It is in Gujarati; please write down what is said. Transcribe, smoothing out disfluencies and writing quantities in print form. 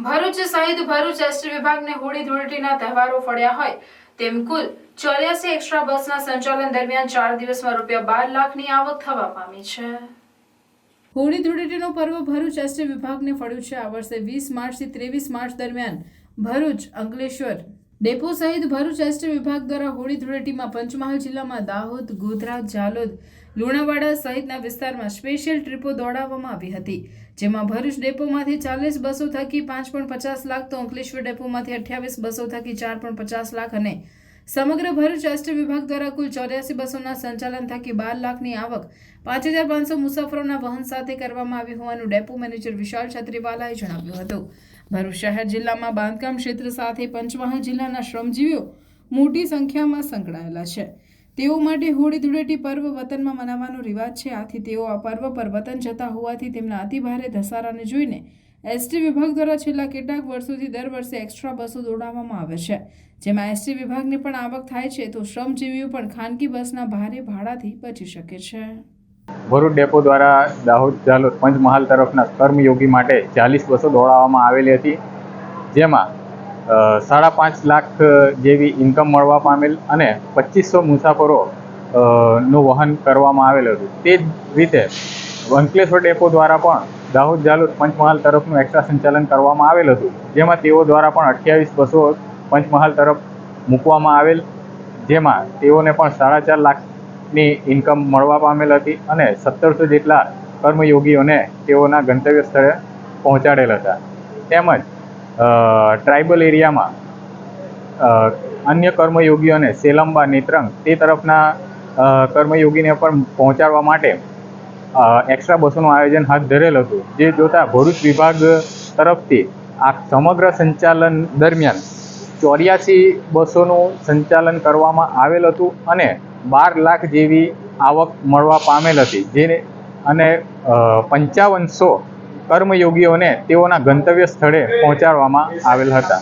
ભરૂચ સહિત ભરૂચ એસટી વિભાગને હોળી ધૂળેટીના તહેવારો ફળ્યા હોય તેમ કુલ 84 એક્સ્ટ્રા બસના સંચાલન દરમિયાન 4 દિવસમાં ₹12 લાખની આવક થવા પામી છે। હોળી ધૂળેટીનું પર્વ ભરૂચ એસટી વિભાગને ફળ્યું છે। આ વર્ષે 20 માર્ચથી 23 માર્ચ દરમિયાન ભરૂચ, અંકલેશ્વર ડેપો સહિત ભરૂચ એસટી વિભાગ દ્વારા હોળી ધૂળેટીમાં પંચમહાલ જિલ્લામાં દાહોદ, ગોધરા, જાલોદ, લુણાવાડા સહિતના વિસ્તારમાં સ્પેશિયલ ટ્રીપો દોડાવવામાં આવી હતી, જેમાં ભરૂચ ડેપોમાંથી 40 બસો થકી 5.50 લાખ તો અંકલેશ્વર ડેપોમાંથી 28 બસો થકી 4.50 લાખ અને સમગ્ર ભરૂચ એસટી વિભાગ દ્વારા કુલ 84 બસોના સંચાલન થકી 12 લાખની આવક 5500 મુસાફરોના વહન સાથે કરવામાં આવી હોવાનું ડેપો મેનેજર વિશાલ છત્રીવાલાએ જણાવ્યું હતું। ભરૂચ શહેર જિલ્લામાં બાંધકામ ક્ષેત્ર સાથે પંચમહાલ જિલ્લાના શ્રમજીવીઓ મોટી સંખ્યામાં સંકળાયેલા છે। તેઓ માટે હોળી ધૂળેટી પર્વ વતનમાં મનાવવાનો રિવાજ છે। આથી તેઓ આ પર્વ પર વતન જતા હોવાથી તેમના અતિભારે ધસારાને જોઈને એસટી વિભાગ દ્વારા છેલ્લા કેટલાક વર્ષોથી દર વર્ષે એક્સ્ટ્રા બસો દોડાવવામાં આવે છે, જેમાં એસટી વિભાગને પણ આવક થાય છે તો શ્રમજીવીઓ પણ ખાનગી બસના ભારે ભાડાથી બચી શકે છે। ભરૂચ ડેપો દ્વારા દાહોદ, જાલોદ, પંચમહાલ તરફના કર્મયોગી માટે 40 બસો દોડાવવામાં આવેલી હતી, જેમાં 5.5 લાખ જેવી ઇન્કમ મળવા પામેલ અને 2500 મુસાફરો નું વહન કરવામાં આવેલું હતું। તે જ રીતે અંકલેશ્વર ડેપો દ્વારા પણ દાહોદ, જાલોદ, પંચમહાલ તરફનું એક્સ્ટ્રા સંચાલન કરવામાં આવેલ હતું, જેમાં તેઓ દ્વારા પણ 28 બસો પંચમહાલ તરફ મૂકવામાં આવેલ, જેમાં તેઓને પણ 4.5 લાખની ઇન્કમ મળવા પામેલ હતી અને 1700 જેટલા કર્મયોગીઓને તેઓના ગંતવ્ય સ્થળે પહોંચાડેલ હતા। તેમજ ટ્રાઇબલ એરિયામાં અન્ય કર્મયોગીઓને સેલંબા, નેત્રંગ તે તરફના કર્મયોગીને પણ પહોંચાડવા માટે એક્સ્ટ્રા બસોનું આયોજન હાથ ધરેલ હતું, જે જોતા ભરૂચ વિભાગ તરફથી આ સમગ્ર સંચાલન દરમિયાન 84 બસોનું સંચાલન કરવામાં આવેલ હતું અને 12 લાખ જેવી આવક મળવા પામેલ હતી, જેને અને 5500 કર્મયોગીઓને તેઓના ગંતવ્ય સ્થળે પહોંચાડવામાં આવેલ હતા।